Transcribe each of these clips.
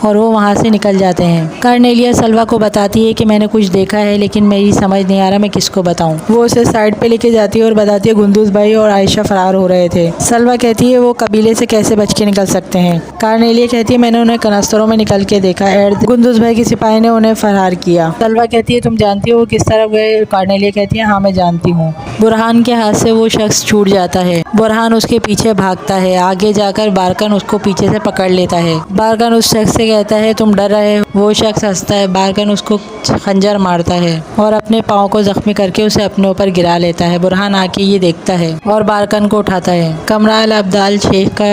اور وہ وہاں سے نکل جاتے ہیں۔ کارنیلیا سلویٰ کو بتاتی ہے کہ میں نے کچھ دیکھا ہے لیکن میری سمجھ نہیں آ رہا میں کس کو بتاؤں۔ وہ اسے سائڈ پہ لے کے جاتی ہے اور بتاتی ہے گندوز بھائی اور عائشہ فرار ہو رہے تھے۔ سلویٰ کہتی ہے وہ قبیلے سے کیسے بچ کے نکل سکتے ہیں؟ کارنیلیا کہتی ہے میں نے انہیں کنستروں میں نکل کے دیکھا، گندوز بھائی کے سپاہی نے انہیں فرار کیا۔ سلویٰ کہتی ہے تم جانتی ہو وہ کس طرف گئے؟ کارنیلیا کہتی ہے ہاں میں جانتی ہوں۔ برہان کے ہاتھ سے وہ شخص چھوٹ جاتا ہے، برہان اس کے پیچھے بھاگتا ہے، آگے جا کر بارکن اس کو پیچھے سے پکڑ لیتا ہے۔ بارکن اس شخص سے کہتا ہے تم ڈر رہے ہو؟ وہ شخص ہنستا ہے، بارکن اس کو خنجر مارتا ہے اور اپنے پاؤں کو زخمی کر کے اسے اپنے اوپر گرا لیتا ہے۔ برہان آ کے یہ دیکھتا ہے اور بارکن کو اٹھاتا ہے۔ کمرال ابدال شیخ کا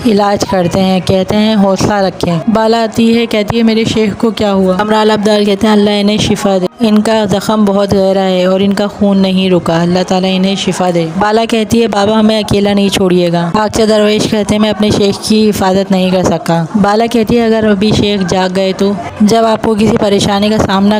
علاج کرتے ہیں، کہتے ہیں حوصلہ رکھیں۔ بالا آتی ہے، کہتی ہے میرے شیخ کو کیا ہوا؟ کمرال ابدال کہتے ہیں اللہ انہیں شفا دے، ان کا زخم بہت گہرا ہے اور ان کا خون نہیں رکا، اللہ تعالیٰ انہیں شفا دے۔ بالا کہتی ہے بابا ہمیں اکیلا نہیں چھوڑیے گا۔ باغچہ درویش کہتے ہیں میں اپنے شیخ کی حفاظت نہیں کر سکا۔ بالا کہتی ہے اگر ابھی شیخ جاگ گئے تو جب آپ کو کسی پریشانی کا سامنا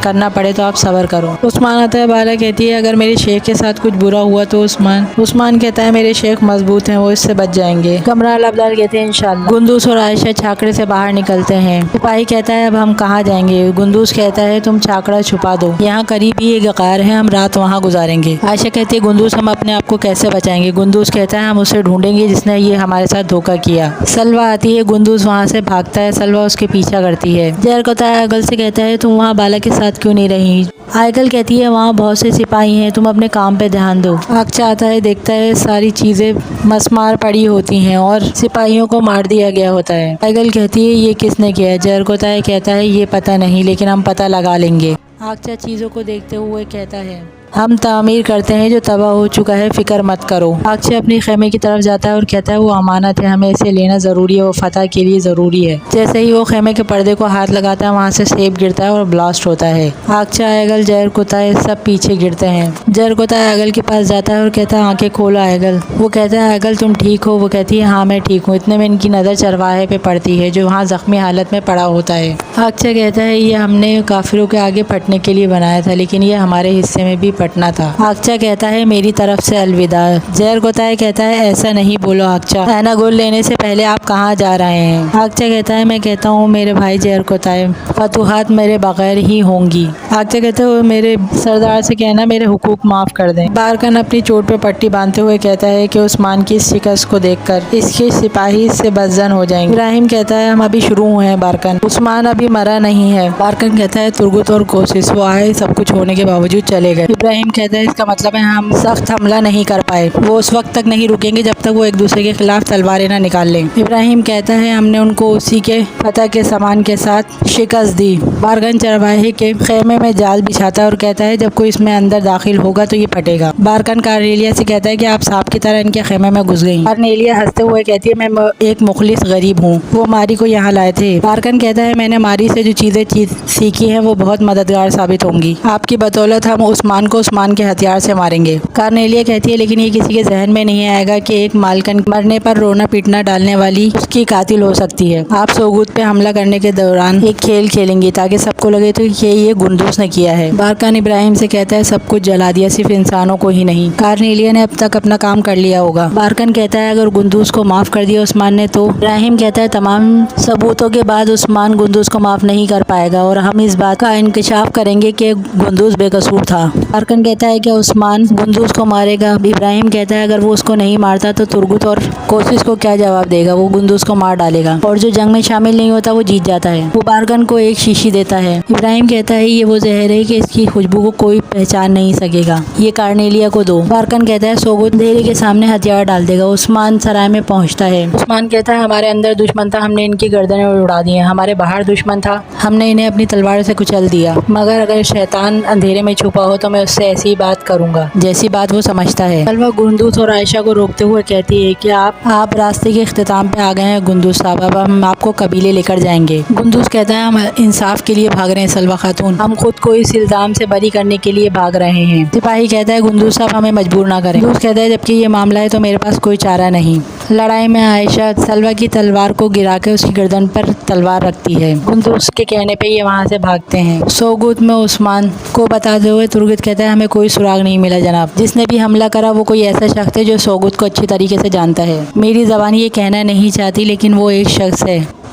کرنا پڑے تو آپ صبر کرو۔ عثمان آتا ہے، بالا کہتی ہے اگر میرے شیخ کے ساتھ کچھ برا ہوا تو عثمان کہتا ہے میرے شیخ مضبوط ہیں، وہ اس سے بچ جائیں گے۔ کمرال ابدال کہتے ہیں انشاءاللہ۔ گندوز اور عائشہ چھاکڑے سے باہر نکلتے ہیں۔ سپاہی کہتا ہے اب ہم کہاں جائیں گے؟ گندوز کہتا ہے تم چھاکڑا چھپا دو، یہاں قریب ہی ایک غار ہے، ہم رات وہاں گزاریں گے۔ عائشہ کہتی ہے گندوز ہم اپنے آپ کو کیسے بچائیں گے؟ گندوز کہتا ہے ہم اسے ڈھونڈیں گے جس نے یہ ہمارے ساتھ دھوکہ کیا۔ سلویٰ آتی ہے، گندوز وہاں سے بھاگتا ہے، سلویٰ اس کے پیچھا کرتی ہے۔ زہر کوتا آئگل سے کہتا ہے تم وہاں بالا کے ساتھ کیوں نہیں رہی؟ آئگل کہتی ہے وہاں بہت سے سپاہی ہیں، تم اپنے کام پہ دھیان دو۔ آگچہ آتا ہے، دیکھتا ہے ساری چیزیں مسمار پڑی ہوتی ہیں اور سپاہیوں کو مار دیا گیا ہوتا ہے۔ آئگل کہتی ہے یہ کس نے کیا؟ زہر کوتا کہتا ہے یہ پتہ نہیں لیکن ہم پتہ لگا لیں گے۔ آگچہ چیزوں کو دیکھتے ہوئے کہتا ہے ہم تعمیر کرتے ہیں جو تباہ ہو چکا ہے، فکر مت کرو۔ آگچہ اپنی خیمے کی طرف جاتا ہے اور کہتا ہے وہ امانت ہے، ہمیں اسے لینا ضروری ہے، وہ فتح کے لیے ضروری ہے۔ جیسے ہی وہ خیمے کے پردے کو ہاتھ لگاتا ہے وہاں سے سیب گرتا ہے اور بلاسٹ ہوتا ہے۔ آگچہ آئگل زہر کوتا سب پیچھے گرتے ہیں۔ زہر کوتا آئگل کے پاس جاتا ہے اور کہتا ہے آنکھیں کھولو آئگل۔ وہ کہتا ہے آئگل تم ٹھیک ہو؟ وہ کہتی ہے ہاں میں ٹھیک ہوں۔ اتنے میں ان کی نظر چرواہے پہ پڑتی ہے جو وہاں زخمی حالت میں پڑا ہوتا ہے۔ آگچہ کہتا ہے یہ ہم نے کافروں کے آگے پھٹنے کے لیے بنایا تھا لیکن یہ ہمارے حصے میں بھی پھٹنا تھا۔ آگچہ کہتا ہے میری طرف سے الوداع۔ زہر کوتا کہتا ہے ایسا نہیں بولو آگچہ، اینا گول لینے سے پہلے آپ کہاں جا رہے ہیں؟ آگچہ کہتا ہے میں کہتا ہوں میرے بھائی زہر کوتا فتوحات میرے بغیر ہی ہوں گی۔ آگچہ کہتا ہے میرے سردار سے کہنا میرے حقوق معاف کر دیں۔ بارکن اپنی چوٹ پہ پٹی باندھتے ہوئے کہتا ہے کہ عثمان کی اس شکست کو دیکھ کر اس کے سپاہی سے بدظن ہو جائیں گے۔ ابراہیم کہتا ہے ہم ابھی شروع ہوئے ہیں بارکن، عثمان ابھی مرا نہیں ہے۔ بارکن کہتا ہے ترگت اور کوشش وہ آئے سب کچھ ہونے کے باوجود چلے گئے۔ ابراہیم کہتا ہے اس کا مطلب ہے ہم سخت حملہ نہیں کر پائے، وہ اس وقت تک نہیں رکیں گے جب تک وہ ایک دوسرے کے خلاف تلواریں نہ نکال لیں۔ ابراہیم کہتا ہے ہم نے ان کو اسی کے فتح کے سامان کے ساتھ شکست دی۔ بارکن چرواہے کے خیمے میں جال بچھاتا ہے اور کہتا ہے جب کوئی اس میں اندر داخل ہوگا تو یہ پھٹے گا۔ بارکن کارنیلیا سے کہتا ہے کہ آپ سانپ کی طرح ان کے خیمے میں گھس گئی۔ کارنیلیا ہنستے ہوئے کہتی ہے میں ایک مخلص غریب ہوں، وہ ماری کو یہاں لائے تھے۔ بارکن کہتا ہے میں نے ماری سے جو چیزیں سیکھی ہیں وہ بہت مددگار ثابت ہوں گی، آپ کی بدولت ہم عثمان کو عثمان کے ہتھیار سے ماریں گے۔ کارنیلیا کہتی ہے لیکن یہ کسی کے ذہن میں نہیں آئے گا کہ ایک مالکن مرنے پر رونا پیٹنا ڈالنے والی اس کی قاتل ہو سکتی ہے۔ آپ سوگوت پہ حملہ کرنے کے دوران ایک کھیل کھیلیں گی تاکہ سب کو لگے تو یہ گندوز نے کیا ہے۔ بارکن ابراہیم سے کہتا ہے سب کچھ جلا دیا، صرف انسانوں کو ہی نہیں، کارنیلیا نے اب تک اپنا کام کر لیا ہوگا۔ بارکن کہتا ہے اگر گندوز کو معاف کر دیا عثمان نے تو ابراہیم کہتا ہے تمام ثبوتوں کے بعد عثمان گندوز کو معاف نہیں کر پائے گا اور ہم اس بات کا انکشاف کریں گے کہ گندوز بے قصور تھا۔ بارکن کہتا ہے کہ عثمان گندوز کو مارے گا؟ ابراہیم کہتا ہے اگر وہ اس کو نہیں مارتا تو ترگت اور کوشش کو کیا جواب دے گا؟ وہ گندوز کو مار ڈالے گا اور جو جنگ میں شامل نہیں ہوتا وہ جیت جاتا ہے۔ وہ بارکن کو ایک شیشی دیتا ہے۔ ابراہیم کہتا ہے یہ وہ زہر ہے کہ اس کی خوشبو کو کوئی پہچان نہیں سکے گا، یہ کارنیلیا کو دو۔ بارکن کہتا ہے سوگوت اندھیرے کے سامنے ہتھیار ڈال دے گا۔ عثمان سرائے میں پہنچتا ہے۔ عثمان کہتا ہے ہمارے اندر دشمن تھا، ہم نے ان کی گردنیں اڑا دی ہیں، ہمارے باہر دشمن تھا، ہم نے انہیں اپنی تلوار سے کچل دیا، مگر اگر شیطان اندھیرے میں چھپا ہو تو میں اس سے ایسی بات کروں گا جیسی بات وہ سمجھتا ہے۔ سلویٰ گندوز اور عائشہ کو روکتے ہوئے کہتی ہے کہ آپ راستے کے اختتام پہ آ گئے ہیں گندوز صاحب، اب ہم آپ کو قبیلے لے کر جائیں گے۔ گندوز کہتا ہے ہم انصاف کے لیے بھاگ رہے ہیں سلویٰ خاتون، ہم خود کو اس الزام سے بری کرنے کے لیے بھاگ رہے ہیں۔ سپاہی کہتا ہے گندوز صاحب ہمیں مجبور نہ کریں۔ گندوز کہتا ہے جبکہ یہ معاملہ ہے تو میرے پاس کوئی چارہ نہیں۔ لڑائی میں عائشہ سلویٰ کی تلوار کو گرا کے اس کی گردن پر تلوار رکھتی ہے۔ گندوز کے کہنے پہ یہ وہاں سے بھاگتے ہیں۔ سوگوت میں عثمان کو بتاتے ہوئے ترگت کہتا ہے ہمیں کوئی سراغ نہیں ملا جناب، جس نے بھی حملہ کرا وہ کوئی ایسا شخص ہے جو سوگوت کو اچھی طریقے سے جانتا ہے۔ میری زبان یہ کہنا نہیں چاہتی لیکن وہ ایک شخص ہے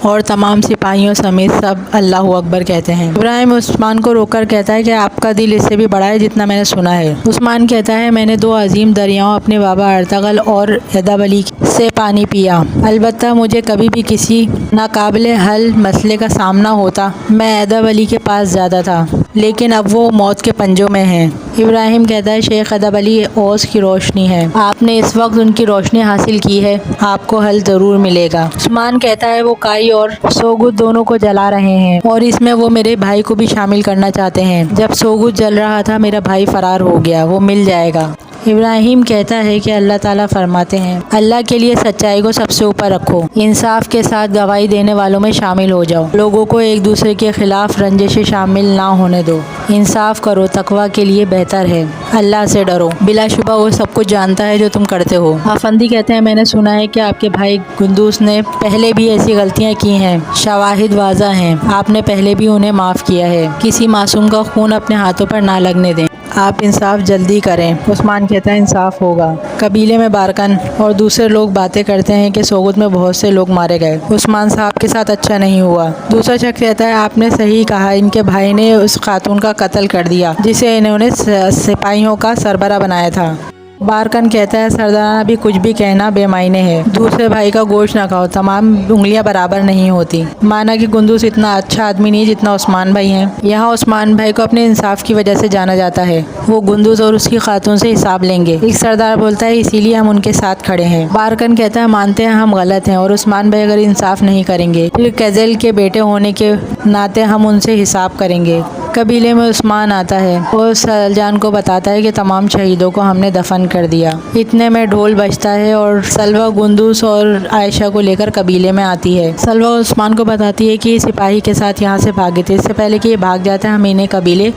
اور تمام سپاہیوں سمیت سب اللہ اکبر کہتے ہیں۔ ابراہیم عثمان کو روک کر کہتا ہے کہ آپ کا دل اس سے بھی بڑا ہے جتنا میں نے سنا ہے۔ عثمان کہتا ہے میں نے 2 عظیم دریاؤں اپنے بابا ارطغرل اور ادب علی سے پانی پیا، البتہ مجھے کبھی بھی کسی ناقابل حل مسئلے کا سامنا ہوتا میں ادب علی کے پاس جاتا تھا، لیکن اب وہ موت کے پنجوں میں ہیں۔ ابراہیم کہتا ہے شیخ ادب علی اوس کی روشنی ہے، آپ نے اس وقت ان کی روشنی حاصل کی ہے، آپ کو حل ضرور ملے گا۔ عثمان کہتا ہے وہ کائی اور سوگت دونوں کو جلا رہے ہیں اور اس میں وہ میرے بھائی کو بھی شامل کرنا چاہتے ہیں۔ جب سوگت جل رہا تھا میرا بھائی فرار ہو گیا، وہ مل جائے گا۔ ابراہیم کہتا ہے کہ اللہ تعالیٰ فرماتے ہیں اللہ کے لیے سچائی کو سب سے اوپر رکھو، انصاف کے ساتھ گواہی دینے والوں میں شامل ہو جاؤ، لوگوں کو ایک دوسرے کے خلاف رنجش شامل نہ ہونے دو، انصاف کرو، تقویٰ کے لیے بہتر ہے، اللہ سے ڈرو، بلا شبہ وہ سب کچھ جانتا ہے جو تم کرتے ہو۔ آفندی کہتے ہیں میں نے سنا ہے کہ آپ کے بھائی گندوس نے پہلے بھی ایسی غلطیاں کی ہیں، شواہد واضح ہیں، آپ نے پہلے بھی انہیں معاف کیا ہے، کسی معصوم کا خون اپنے ہاتھوں پر نہ لگنے دیں، آپ انصاف جلدی کریں۔ عثمان کہتا ہے انصاف ہوگا۔ قبیلے میں بارکن اور دوسرے لوگ باتیں کرتے ہیں کہ سوگت میں بہت سے لوگ مارے گئے، عثمان صاحب کے ساتھ اچھا نہیں ہوا۔ دوسرا شخص کہتا ہے آپ نے صحیح کہا، ان کے بھائی نے اس خاتون کا قتل کر دیا جسے انہوں نے سپاہیوں کا سربراہ بنایا تھا۔ بارکن کہتا ہے سردارانہ بھی کچھ بھی کہنا بے معنی ہے، دوسرے بھائی کا گوشت نہ کھاؤ، تمام انگلیاں برابر نہیں ہوتی، مانا کہ گندوس اتنا اچھا آدمی نہیں جتنا عثمان بھائی ہیں، یہاں عثمان بھائی کو اپنے انصاف کی وجہ سے جانا جاتا ہے، وہ گندوس اور اس کی خاتون سے حساب لیں گے۔ ایک سردار بولتا ہے اسی لیے ہم ان کے ساتھ کھڑے ہیں۔ بارکن کہتا ہے مانتے ہیں ہم غلط ہیں اور عثمان بھائی اگر انصاف نہیں کریں گے پھر قزل کے بیٹے ہونے کے ناطے ہم ان سے حساب کریں گے۔ قبیلے میں عثمان آتا ہے اور سلجان کو بتاتا ہے کہ تمام شہیدوں کو ہم نے دفن کر دیا۔ اتنے میں ڈھول بجتا ہے اور سلوہ گندوس اور عائشہ کو لے کر قبیلے میں آتی ہے۔ سلوہ عثمان کو بتاتی ہے کہ یہ سپاہی کے ساتھ یہاں سے بھاگے تھے، اس سے پہلے کہ یہ بھاگ جاتا ہے ہم انہیں قبیلے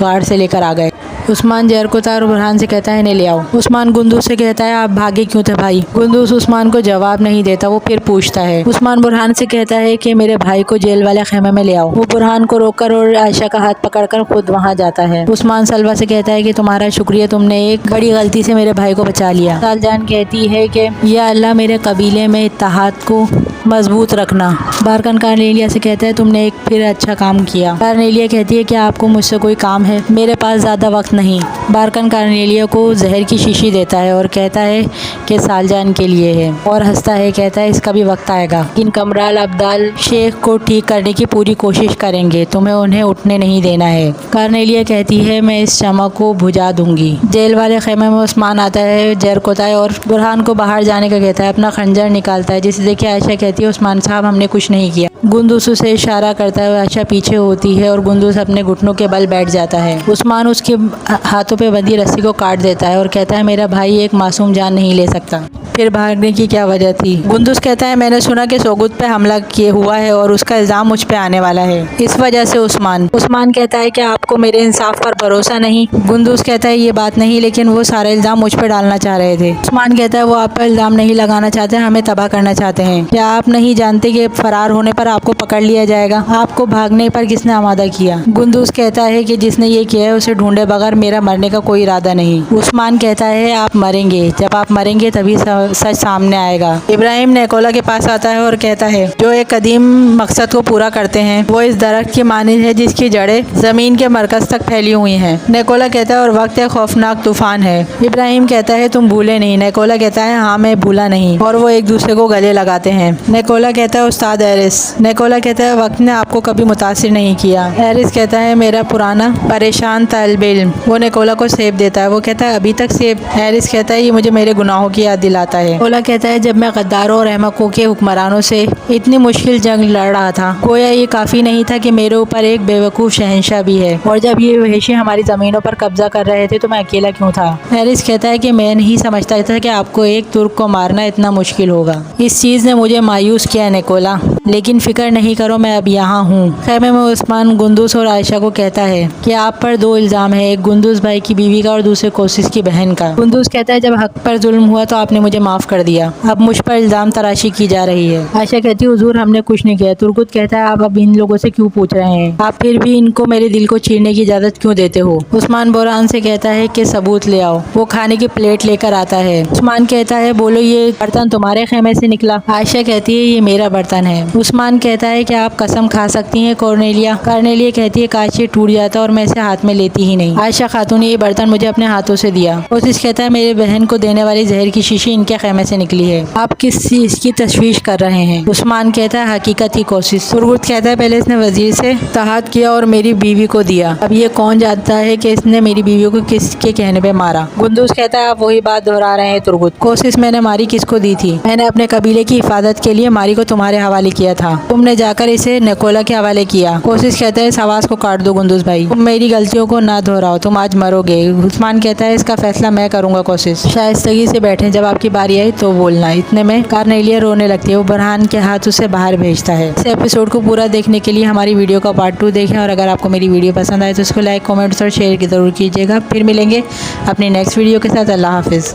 غار سے لے کر آ گئے۔ عثمان زہر کو تار اور برہان سے کہتا ہے انہیں لے آؤ۔ عثمان گندوس سے کہتا ہے آپ بھاگے کیوں تھے بھائی؟ گندوس عثمان کو جواب نہیں دیتا، وہ پھر پوچھتا ہے۔ عثمان برہان سے کہتا ہے کہ میرے بھائی کو جیل والے خیمے میں لے آؤ۔ وہ برہان کو روک کر اور عائشہ کا ہاتھ پکڑ کر خود وہاں جاتا ہے۔ عثمان سلوہ سے کہتا ہے کہ تمہارا شکریہ، تم نے ایک بڑی غلطی سے میرے بھائی کو بچا لیا۔ سالجان کہتی ہے کہ یا اللہ میرے قبیلے میں اتحاد کو مضبوط رکھنا۔ بارکن کارنیلیا سے کہتا ہے تم نے ایک پھر اچھا کام کیا۔ کارنیلیا کہتی ہے کہ آپ کو مجھ سے کوئی کام ہے؟ میرے پاس زیادہ وقت نہیں۔ بارکن کارنیلیا کو زہر کی شیشی دیتا ہے اور کہتا ہے کہ سالجان کے لیے ہے اور ہنستا ہے، کہتا ہے اس کا بھی وقت آئے گا، ان کمرال ابدال شیخ کو ٹھیک کرنے کی پوری کوشش کریں گے، تمہیں انہیں اٹھنے نہیں دینا ہے۔ کارنیلیا کہتی ہے میں اس شمع کو بجھا دوں گی۔ جیل والے خیمے میں عثمان آتا ہے، زہر کوتا ہے اور برہان کو باہر جانے کا کہتا ہے، اپنا خنجر نکالتا ہے جسے دیکھ کے عائشہ کہتی ہے عثمان صاحب ہم نے کچھ نہیں کیا۔ گندوس اسے اشارہ کرتا ہے، عائشہ پیچھے ہوتی ہے اور گندوس اپنے گھٹنوں کے بل بیٹھ جاتا ہے۔ عثمان اس کے ہاتھوں پہ بندھی رسی کو کاٹ دیتا ہے اور کہتا ہے میرا بھائی ایک معصوم جان نہیں لے سکتا، پھر بھاگنے کی کیا وجہ تھی؟ گندوس کہتا ہے میں نے سنا کہ سوگت پہ حملہ کیے ہوا ہے اور اس کا الزام مجھ پہ آنے والا ہے، اس وجہ سے عثمان کہتا ہے کہ آپ کو میرے انصاف پر بھروسہ نہیں؟ گندوس کہتا ہے یہ بات نہیں، لیکن وہ سارے الزام مجھ پہ ڈالنا چاہ رہے تھے۔ عثمان کہتا ہے وہ آپ پر الزام نہیں لگانا چاہتے، ہمیں تباہ کرنا چاہتے ہیں۔ کیا آپ نہیں جانتے کہ فرار ہونے پر آپ کو پکڑ لیا جائے گا؟ آپ کو بھاگنے پر کس نے آمادہ کیا؟ گندوس کہتا ہے کہ جس نے یہ کیا ہے اسے ڈھونڈے بغیر میرا مرنے کا کوئی ارادہ نہیں۔ عثمان کہتا ہے آپ مریں گے، جب آپ مریں گے تبھی سچ سامنے آئے گا۔ ابراہیم نیکولا کے پاس آتا ہے اور کہتا ہے جو ایک قدیم مقصد کو پورا کرتے ہیں وہ اس درخت کی مانند ہے جس کی جڑیں زمین کے مرکز تک پھیلی ہوئی ہیں۔ نیکولا کہتا ہے اور وقت ایک خوفناک طوفان ہے۔ ابراہیم کہتا ہے تم بھولے نہیں؟ نیکولا کہتا ہے ہاں میں بھولا نہیں، اور وہ ایک دوسرے کو گلے لگاتے ہیں۔ نیکولا کہتا ہے استاد ایرس۔ نیکولا کہتا ہے وقت نے آپ کو کبھی متاثر نہیں کیا؟ ایرس کہتا ہے میرا پرانا پریشان طالب علم۔ وہ نیکولا کو سیب دیتا ہے، وہ کہتا ہے ابھی تک سیب؟ ایرس کہتا ہے یہ مجھے میرے گناہوں کی یاد دلاتا ہے۔ نیکولا کہتا ہے جب میں غداروں اور احمقوں کے حکمرانوں سے اتنی مشکل جنگ لڑ رہا تھا، گویا یہ کافی نہیں تھا کہ میرے اوپر ایک بے وقوف شہنشاہ بھی ہے، اور جب یہ وحشی ہماری زمینوں پر قبضہ کر رہے تھے تو میں اکیلا کیوں تھا؟ ایرس کہتا ہے کہ میں نہیں سمجھتا تھا کہ آپ کو ایک ترک کو مارنا اتنا مشکل ہوگا، اس چیز نے مجھے مایوس کیا نیکولا، لیکن فکر نہیں کرو میں اب یہاں ہوں۔ خیمے میں عثمان گندوس اور عائشہ کو کہتا ہے کہ آپ پر 2 الزام ہیں، ایک گندوس بھائی کی بیوی کا اور دوسرے کوسس کی بہن کا۔ گندوس کہتا ہے جب حق پر ظلم ہوا تو آپ نے مجھے معاف کر دیا، اب مجھ پر الزام تراشی کی جا رہی ہے۔ عائشہ کہتی ہے حضور ہم نے کچھ نہیں کیا۔ ترکت کہتا ہے آپ اب ان لوگوں سے کیوں پوچھ رہے ہیں؟ آپ پھر بھی ان کو میرے دل کو چیرنے کی اجازت کیوں دیتے ہو؟ عثمان برہان سے کہتا ہے کہ ثبوت لے آؤ۔ وہ کھانے کی پلیٹ لے کر آتا ہے۔ عثمان کہتا ہے بولو یہ برتن تمہارے خیمے سے نکلا؟ عائشہ کہتی ہے یہ میرا برتن ہے۔ عثمان کہتا ہے کہ آپ قسم کھا سکتی ہیں کورنیلیا کہتی ہے کاش یہ ٹوٹ جاتا اور میں اسے ہاتھ میں لیتی ہی نہیں۔ عائشہ خاتون نے یہ برتن مجھے اپنے ہاتھوں سے دیا۔ کوشش کہتا ہے میرے بہن کو دینے والی زہر کی شیشی ان کے خیمے سے نکلی ہے، آپ کس چیز کی تشویش کر رہے ہیں؟ عثمان کہتا ہے حقیقت ہی کوشش۔ ترغت کہتا ہے پہلے اس نے وزیر سے اتحاد کیا اور میری بیوی کو دیا، اب یہ کون جانتا ہے کہ اس نے میری بیوی کو کس کے کہنے پہ مارا؟ گندوز کہتا ہے آپ وہی بات دہرا رہے ہیں ترغت، کوشش میں نے ماری کس کو دی تھی؟ میں نے اپنے قبیلے کی حفاظت کے لیے ماری کو تمہارے حوالے کیا تھا، تم نے جا کر اسے نکولا کے حوالے کیا۔ کوشش کہتا ہے اس آواز کو کاٹ دو گندوز بھائی، تم میری غلطیوں کو نہ دہراؤ، تم آج مرو گے۔ عثمان کہتا ہے اس کا فیصلہ میں کروں گا کوشش، شائستگی سے بیٹھیں، جب آپ کی باری آئی تو بولنا۔ اتنے میں کارنیلیا رونے لگتی ہے، وہ برہان کے ہاتھ اسے باہر بھیجتا ہے۔ اس ایپیسوڈ کو پورا دیکھنے کے لیے ہماری ویڈیو کا پارٹ 2 دیکھیں، اور اگر آپ کو میری ویڈیو پسند آئے تو اس کو لائک، کامنٹس اور شیئر ضرور کیجیے گا۔ پھر ملیں گے اپنی نیکسٹ ویڈیو کے ساتھ۔ اللہ حافظ۔